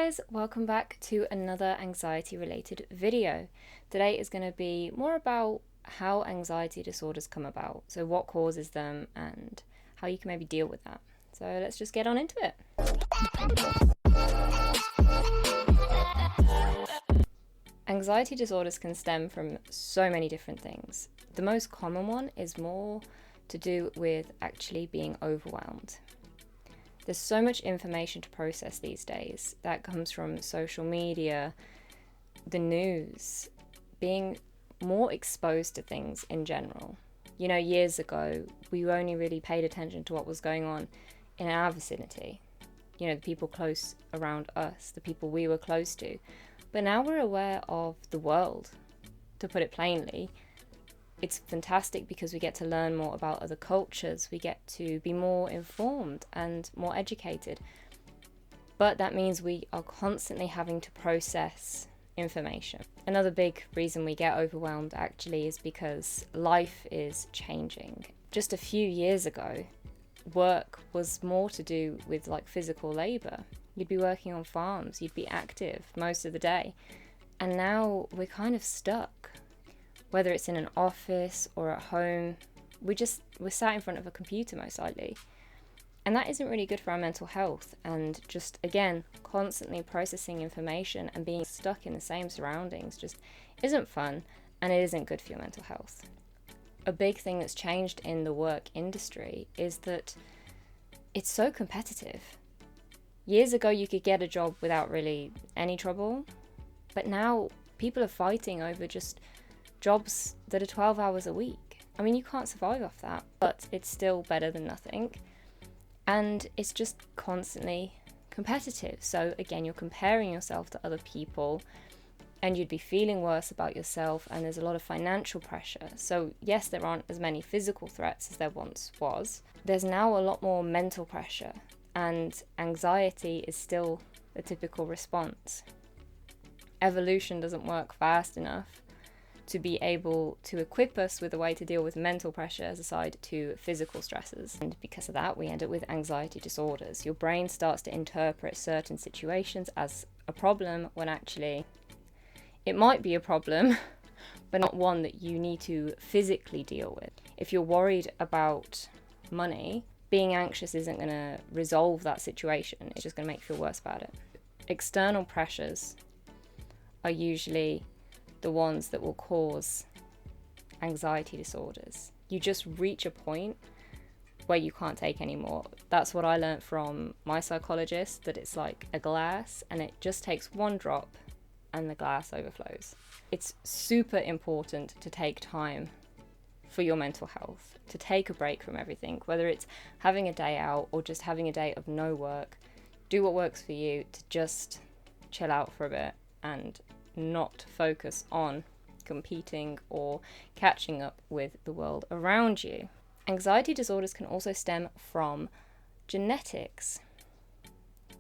guys, welcome back to another anxiety related video. Today is going to be more about how anxiety disorders come about, so what causes them and how you can maybe deal with that. So let's just get on into it. Anxiety disorders can stem from so many different things. The most common one is more to do with actually being overwhelmed. There's so much information to process these days that comes from social media, the news, being more exposed to things in general. You know, years ago, we only really paid attention to what was going on in our vicinity. You know, the people close around us, the people we were close to. But now we're aware of the world, to put it plainly. It's fantastic because we get to learn more about other cultures, we get to be more informed and more educated. But that means we are constantly having to process information. Another big reason we get overwhelmed actually is because life is changing. Just a few years ago, work was more to do with like physical labor. You'd be working on farms, you'd be active most of the day. And now we're kind of stuck. Whether it's in an office or at home, we're sat in front of a computer most likely. And that isn't really good for our mental health, and just, again, constantly processing information and being stuck in the same surroundings just isn't fun, and it isn't good for your mental health. A big thing that's changed in the work industry is that it's so competitive. Years ago, you could get a job without really any trouble, but now people are fighting over just jobs that are 12 hours a week. I mean, you can't survive off that, but it's still better than nothing. And it's just constantly competitive. So again, you're comparing yourself to other people and you'd be feeling worse about yourself, and there's a lot of financial pressure. So yes, there aren't as many physical threats as there once was. There's now a lot more mental pressure, and anxiety is still a typical response. Evolution doesn't work fast enough to be able to equip us with a way to deal with mental pressure aside to physical stresses. And because of that, we end up with anxiety disorders. Your brain starts to interpret certain situations as a problem when actually it might be a problem, but not one that you need to physically deal with. If you're worried about money, being anxious isn't going to resolve that situation. It's just going to make you feel worse about it. External pressures are usually the ones that will cause anxiety disorders. You just reach a point where you can't take anymore. That's what I learned from my psychologist, that it's like a glass and it just takes one drop and the glass overflows. It's super important to take time for your mental health, to take a break from everything, whether it's having a day out or just having a day of no work. Do what works for you to just chill out for a bit and not focus on competing or catching up with the world around you. Anxiety disorders can also stem from genetics.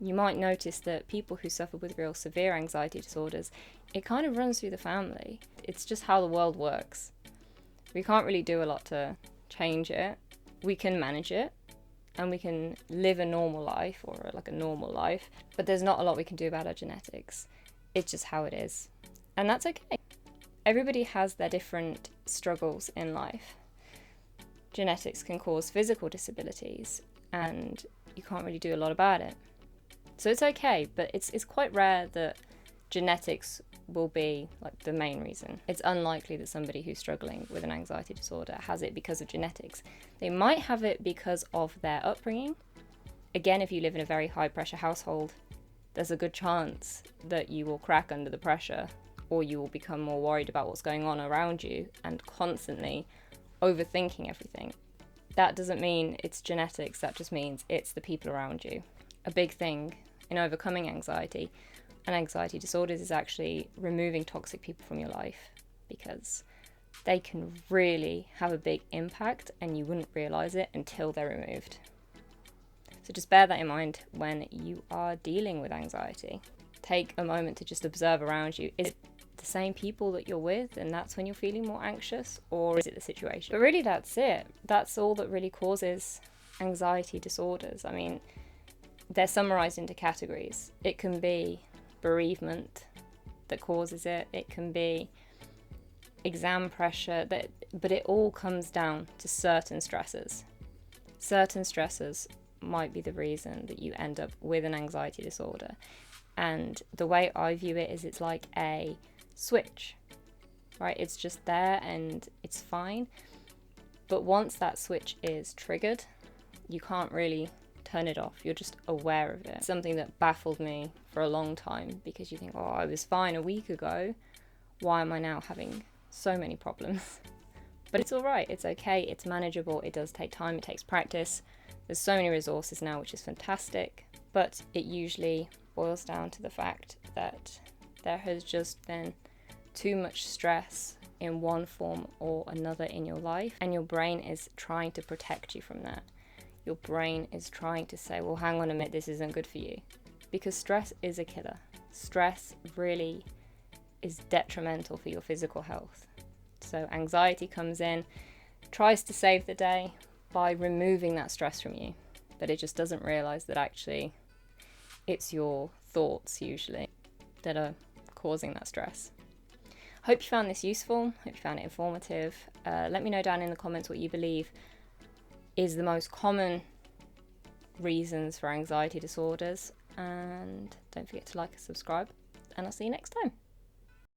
You might notice that people who suffer with real severe anxiety disorders, it kind of runs through the family. It's just how the world works. We can't really do a lot to change it. We can manage it and we can live a normal life, or like a normal life, but there's not a lot we can do about our genetics. It's just how it is. And that's okay. Everybody has their different struggles in life. Genetics can cause physical disabilities, and you can't really do a lot about it. So it's okay, but it's quite rare that genetics will be like the main reason. It's unlikely that somebody who's struggling with an anxiety disorder has it because of genetics. They might have it because of their upbringing. Again, if you live in a very high pressure household, there's a good chance that you will crack under the pressure, or you will become more worried about what's going on around you and constantly overthinking everything. That doesn't mean it's genetics, that just means it's the people around you. A big thing in overcoming anxiety and anxiety disorders is actually removing toxic people from your life, because they can really have a big impact and you wouldn't realise it until they're removed. So just bear that in mind when you are dealing with anxiety. Take a moment to just observe around you. Is it the same people that you're with and that's when you're feeling more anxious, or is it the situation? But really that's it. That's all that really causes anxiety disorders. I mean, they're summarised into categories. It can be bereavement that causes it. It can be exam pressure, but it all comes down to certain stresses. Certain stresses might be the reason that you end up with an anxiety disorder. And the way I view it is it's like a switch, right? It's just there and it's fine. But once that switch is triggered, you can't really turn it off. You're just aware of it. Something that baffled me for a long time, because you think, oh, I was fine a week ago. Why am I now having so many problems? But it's all right. It's okay. It's manageable. It does take time. It takes practice. There's so many resources now, which is fantastic. But it usually boils down to the fact that there has just been too much stress in one form or another in your life, and your brain is trying to protect you from that. Your brain is trying to say, well, hang on a minute, this isn't good for you. Because stress is a killer. Stress really is detrimental for your physical health. So anxiety comes in, tries to save the day by removing that stress from you, but it just doesn't realize that actually it's your thoughts usually that are causing that stress. Hope you found this useful. Hope you found it informative. Let me know down in the comments what you believe is the most common reasons for anxiety disorders, and don't forget to like and subscribe, and I'll see you next time.